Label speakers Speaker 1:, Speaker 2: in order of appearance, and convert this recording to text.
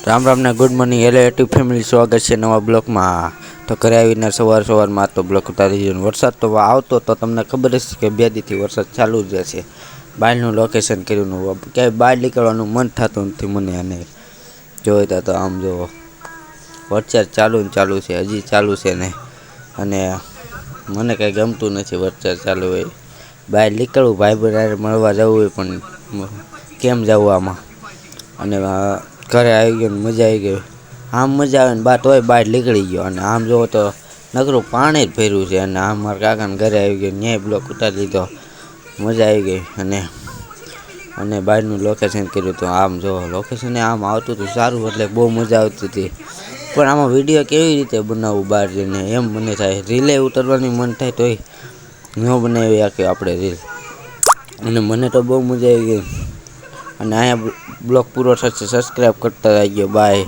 Speaker 1: રામ રામ ને good morning hello YouTube family, સ્વાગત છે નવા બ્લોકમાં। તો ઘરે આવીને સવારમાં તો બ્લોક ઉતારી દીધો। વરસાદ તો આવતો તો તમને ખબર જ કે 2 દીથી વરસાદ ચાલુ જ રહેશે। બહારનું લોકેશન કર્યું, ક્યાંય બહાર નીકળવાનું મન થતું નથી મને। અને જોઈતા તો આમ જો વરસાદ ચાલુ છે, હજી ચાલુ છે ને। અને મને કંઈ ગમતું નથી વરસાદ ચાલુ હોય બહાર નીકળવું, ભાઈ બધાને મળવા જવું હોય પણ કેમ જવું આમાં। અને ઘરે આવી ગયો ને મજા આવી ગઈ, આમ મજા આવે ને બા તોય બહાર નીકળી ગયો। અને આમ જોવો તો નકરું પાણી જ ભર્યું છે। અને આમ મારા કાકાને ઘરે આવી ગયો, ન્યાય બ્લોક ઉતારી લીધો, મજા આવી ગઈ। અને બહારનું લોકેશન કર્યું તો આમ જો લોકેશન આમ આવતું હતું સારું, એટલે બહુ મજા આવતી હતી। પણ આમાં વિડીયો કેવી રીતે બનાવવું બહાર જઈને એમ મને થાય, રીલે ઉતારવાની મન થાય તોય ન બનાવી કે આપણે રીલ। અને મને તો બહુ મજા આવી ગઈ। અને અહીંયા બ્લોગ પૂરો થશે, સબસ્ક્રાઈબ કરતા રહેજો, બાય।